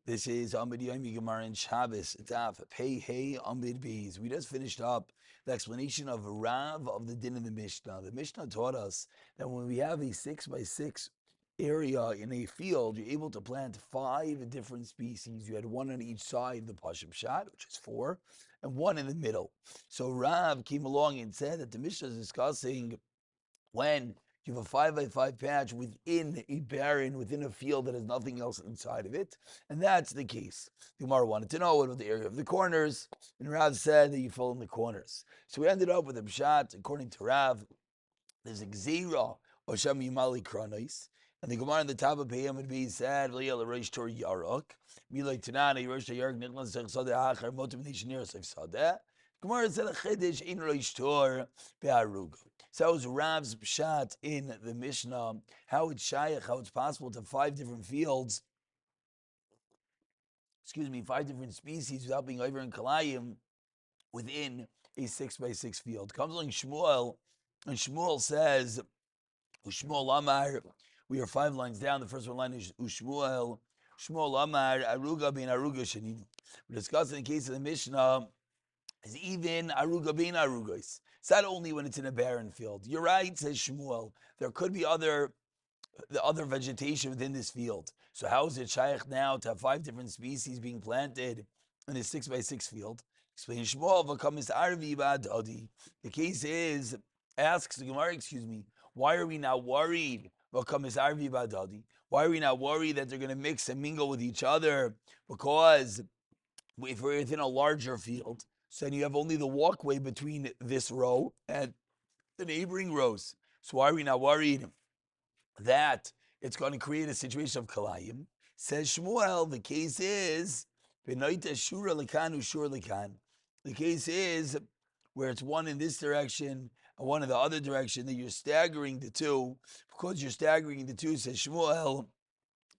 This is Amud Yomi Gemara in Shabbos. It's Daf Pei Hey Amud Beis. We just finished up the explanation of Rav of the Din in the Mishnah. The Mishnah taught us that when we have a 6x6 area in a field, you're able to plant 5 different species. You had one on each side, the Pashim Shad, which is 4, and one in the middle. So Rav came along and said that the Mishnah is discussing when you have a 5x5 patch within a barren, within a field that has nothing else inside of it. And that's the case. The Gemara wanted to know what was the area of the corners, and Rav said that you fill in the corners. So we ended up with a pshat, according to Rav, there's a gzeira, Hashem Yimali Kronos. And the Gemara in the top of Peyam would be said, Liel Reish Tor Yarok, Milay Tanana, Yerosh Yarok, Nicholas Sadeh Achar, Motivation Nir Sadeh. Gemara said a Chedesh in Reish Tor Be'aruga. So that was Rav's pshat in the Mishnah, how it's shayach, how it's possible to 5 different fields, 5 different species without being over in Kalayim within a 6x6 field. Comes along Shmuel, and Shmuel says, Ushmuel Amar, we are 5 lines down. The first one line is Ushmuel, Shmuel Amar, Aruga bin Aruga Shanin. We're discussing the case of the Mishnah, is even Aruga bin Arugos. It's not only when it's in a barren field. You're right, says Shmuel. There could be the other vegetation within this field. So how is it shaykh now to have 5 different species being planted in a 6x6 field? Explain Shmuel, v'kamis arvi ba'adadi. The case is, asks the Gemara, why are we not worried? V'kamis arvi ba'adadi. Why are we not worried that they're going to mix and mingle with each other? Because if we're within a larger field, so then you have only the walkway between this row and the neighboring rows. So why are we not worried that it's going to create a situation of kalayim? Says Shmuel, the case is the case is where it's one in this direction and one in the other direction, that you're staggering the two. Because you're staggering the two, says Shmuel,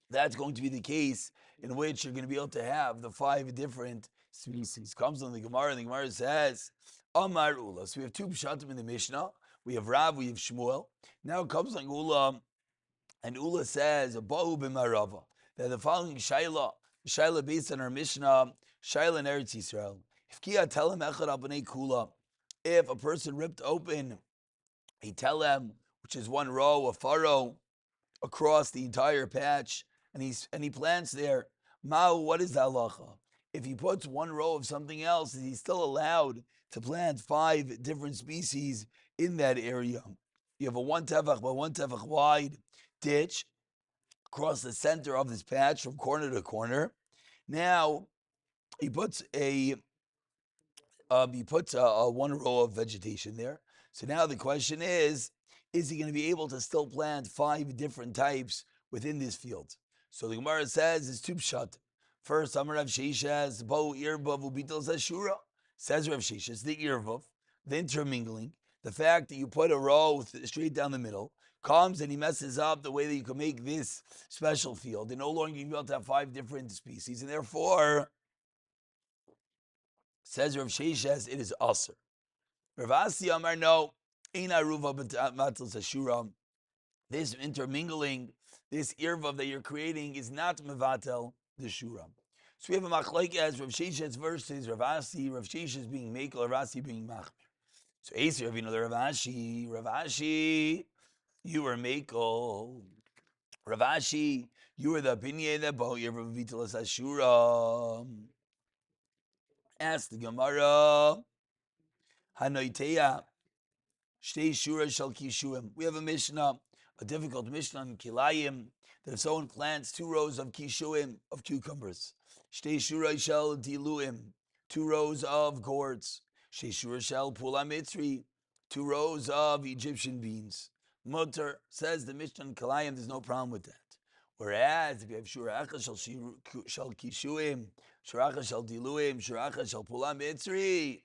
that's going to be the case in which you're going to be able to have the 5 different species. Comes on the Gemara, and the Gemara says, Amar Ula. So we have 2 pshatim in the Mishnah. We have Rav, we have Shmuel. Now it comes like Ula, and Ula says, Ba'u b'marava. That the following Shaila based on our Mishnah, Shaila in Eretz Yisrael. If Kia telem echad abnei kula, if a person ripped open a telem, which is one row, a furrow, across the entire patch, and he plants there, Ma'u, what is the halacha? If he puts one row of something else, is he still allowed to plant 5 different species in that area? You have a 1 tefach by 1 tefach wide ditch across the center of this patch from corner to corner. Now he puts a 1 row of vegetation there. So now the question is he going to be able to still plant 5 different types within this field? So the Gemara says it's 2 pshat. First, Amar Rav Sheshes, Bo Irvav Ubitel Zashura. Says Rav Sheshes, the Irvav, the intermingling, the fact that you put a row straight down the middle, comes and he messes up the way that you can make this special field. And no longer you can be able to have 5 different species. And therefore, says Rav Sheshes, it is Aser. Rav Asi Amar, no, Eina Ruva Matel Zashura. This intermingling, this Irvav that you're creating is not Mevatel the Shura. So we have a machlek as Rav Sheshes versus Rav Asi, Rav Sheshes being Mekel, Rav Asi being Machmir. So Aser, you know the Rav Ashi, you were Mekel. Rav Ashi, you were the opinion that Bo Irvav Vitalas Ashura. Ask the Gemara, Hanoiteya, Shtei Shura Shal Kishuim. We have a Mishnah, a difficult Mishnah in Kilayim, that if someone plants 2 rows of kishuim, of cucumbers, Shtei Shura Shal Diluim, 2 rows of gourds, Shtei Shura Shal Pula Mitzri, 2 rows of Egyptian beans. Mutter, says the Mishnah in Kilayim, there's no problem with that. Whereas if you have Shura Acha Shal Kishuim, Shura Acha Shal Diluim, Shura Acha Shal Pula Mitzri,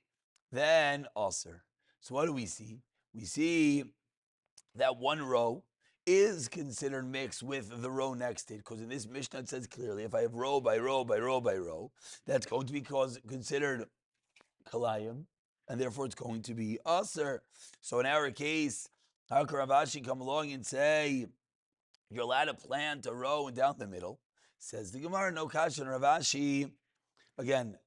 then Aser. So what do we see? We see that 1 row is considered mixed with the row next to it, because in this Mishnah it says clearly, if I have row by row by row by row, that's going to be considered kalayim, and therefore it's going to be aser. So in our case, how can Rav Ashi come along and say you're allowed to plant a row and down the middle? Says the Gemara, no kasha and Rav Ashi. Again,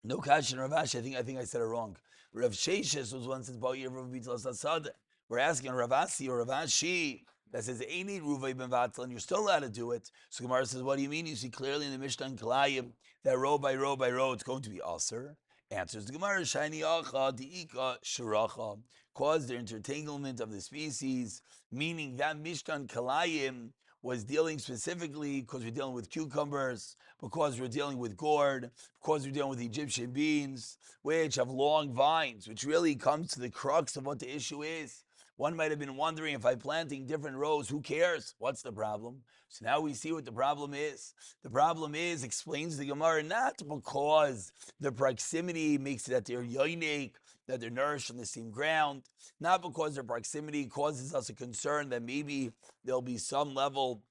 no kasha and Rav Ashi. I think I said it wrong. Rav Sheshes was one says Ba'ir Rav Bitzel Sasad. We're asking Rav Asi or Rav Ashi that says Eini Ruvay Ben Vatal, and you're still allowed to do it. So Gemara says, what do you mean? You see clearly in the Mishnah and Kalayim that row by row by row it's going to be Aser. Answers the Gemara, Shani Acha, Diika, Shiracha, cause the intertanglement of the species, meaning that Mishnah and Kalayim was dealing specifically because we're dealing with cucumbers, because we're dealing with gourd, because we're dealing with Egyptian beans, which have long vines, which really comes to the crux of what the issue is. One might have been wondering, if I'm planting different rows, who cares? What's the problem? So now we see what the problem is. The problem is, explains the Gemara, not because the proximity makes it that they're yoinik, that they're nourished on the same ground, not because their proximity causes us a concern that maybe there'll be some level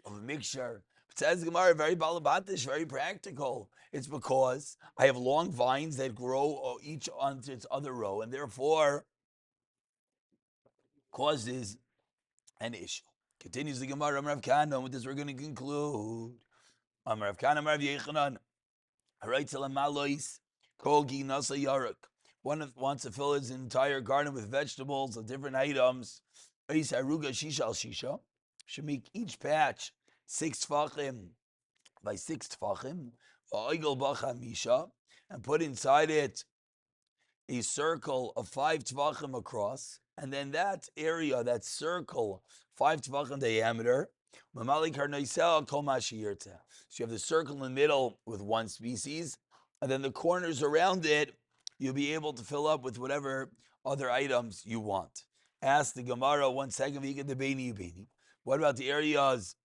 of a mixture. But says the Gemara, very balabatish, very practical. It's because I have long vines that grow each onto its other row, and therefore causes an issue. Continues the Gemara, Amar Rav Kana, with this we're going to conclude. Amar Rav Kana, Amar Rav Yechanan, Haraytzel Malois, Kogi Nasa Yaruk. One wants to fill his entire garden with vegetables of different items. Ois Haruga Shisha al Shisha. Should make each patch 6 tfachim by 6 tfachim. Va'oigel bacha misha. And put inside it a circle of 5 tvachim across, and then that area, that circle, 5 tvachim diameter, so you have the circle in the middle with one species, and then the corners around it, you'll be able to fill up with whatever other items you want. Ask the Gemara, 1 second, what about the areas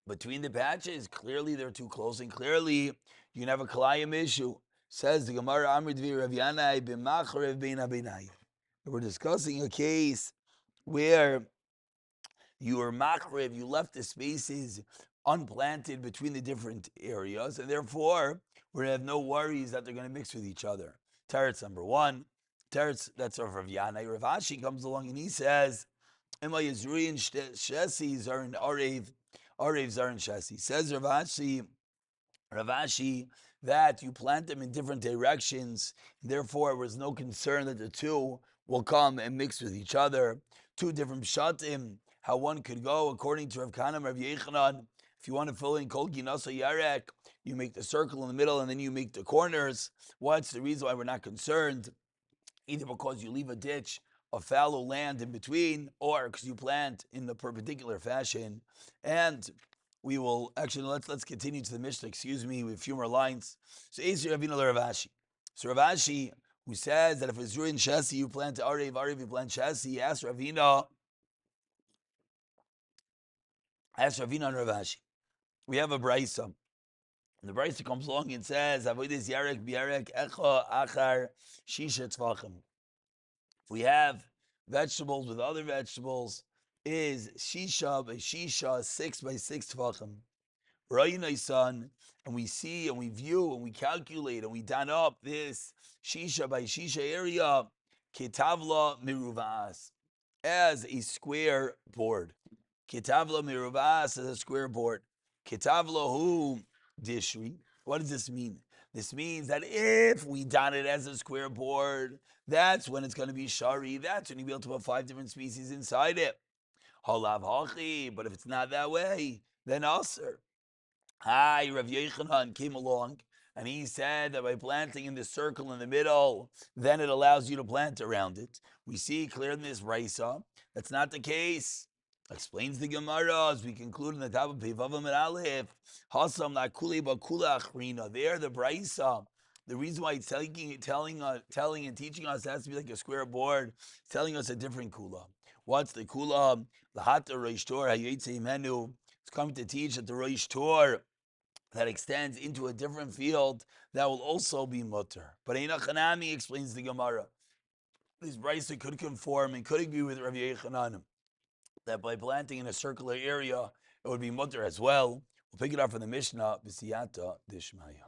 between the patches? Clearly they're too close, and clearly you can have a kalayim issue. Says the Gemara, Amr Dvi Rav Yanai b'machrev bein abinai. We're discussing a case where you were machrev, you left the spaces unplanted between the different areas, and therefore we're going to have no worries that they're going to mix with each other. Teretz number 1. Teretz, that's of Rav Yanai. Rav Ashi comes along and he says, Ema Yizruyin Shesi are in Arev are in Shesi. Says Rav Ashi, that you plant them in different directions, therefore there was no concern that the two will come and mix with each other. 2 different shatim, how one could go, according to Rav Kana, Rav Yechanan, if you want to fill in Kol Ginasa Yarek, you make the circle in the middle and then you make the corners. What's the reason why we're not concerned? Either because you leave a ditch of fallow land in between, or because you plant in the perpendicular fashion. And we will actually let's continue to the Mishnah. Excuse me, with a few more lines. So Ezer Ravina Rav Ashi. So Rav Ashi, who says that if it's Ruin Shesi, you plant Arev, you plant Shesi, ask Ravina and Rav Ashi. We have a brisa. And the brisa comes along and says, Avodas Yarek Biarek Echa Achar Shisha Tzvachim. If we have vegetables with other vegetables, is Shisha by Shisha 6 by 6 Tvachim. Rayinai son, and we see and we view and we calculate and we done up this Shisha by Shisha area, Ketavla Miruvas, as a square board. Ketavla Miruvas as a square board. Ketavla hu Dishri. What does this mean? This means that if we done it as a square board, that's when it's going to be shari. That's when you'll be able to put 5 different species inside it. Halav hachi. But if it's not that way, then aser. Hi, Rav Yechanan came along and he said that by planting in the circle in the middle, then it allows you to plant around it. We see clear in this Raisa that's not the case. Explains the Gemara as we conclude in the top of Pevavam and Aleph. Hasam la kuli ba kula achrina. There, the Brisa. The reason why it's telling and teaching us it has to be like a square board. It's telling us a different kula. What's the kula? Lahata Reish Tor Hayetze Menu. It's coming to teach that the Reish Tor that extends into a different field that will also be mutter. But Eina Chanami explains the Gemara. This Brisa could conform and could agree with Rav Yechanan that by planting in a circular area, it would be mutter as well. We'll pick it up from the Mishnah, B'siyata Dishmaya.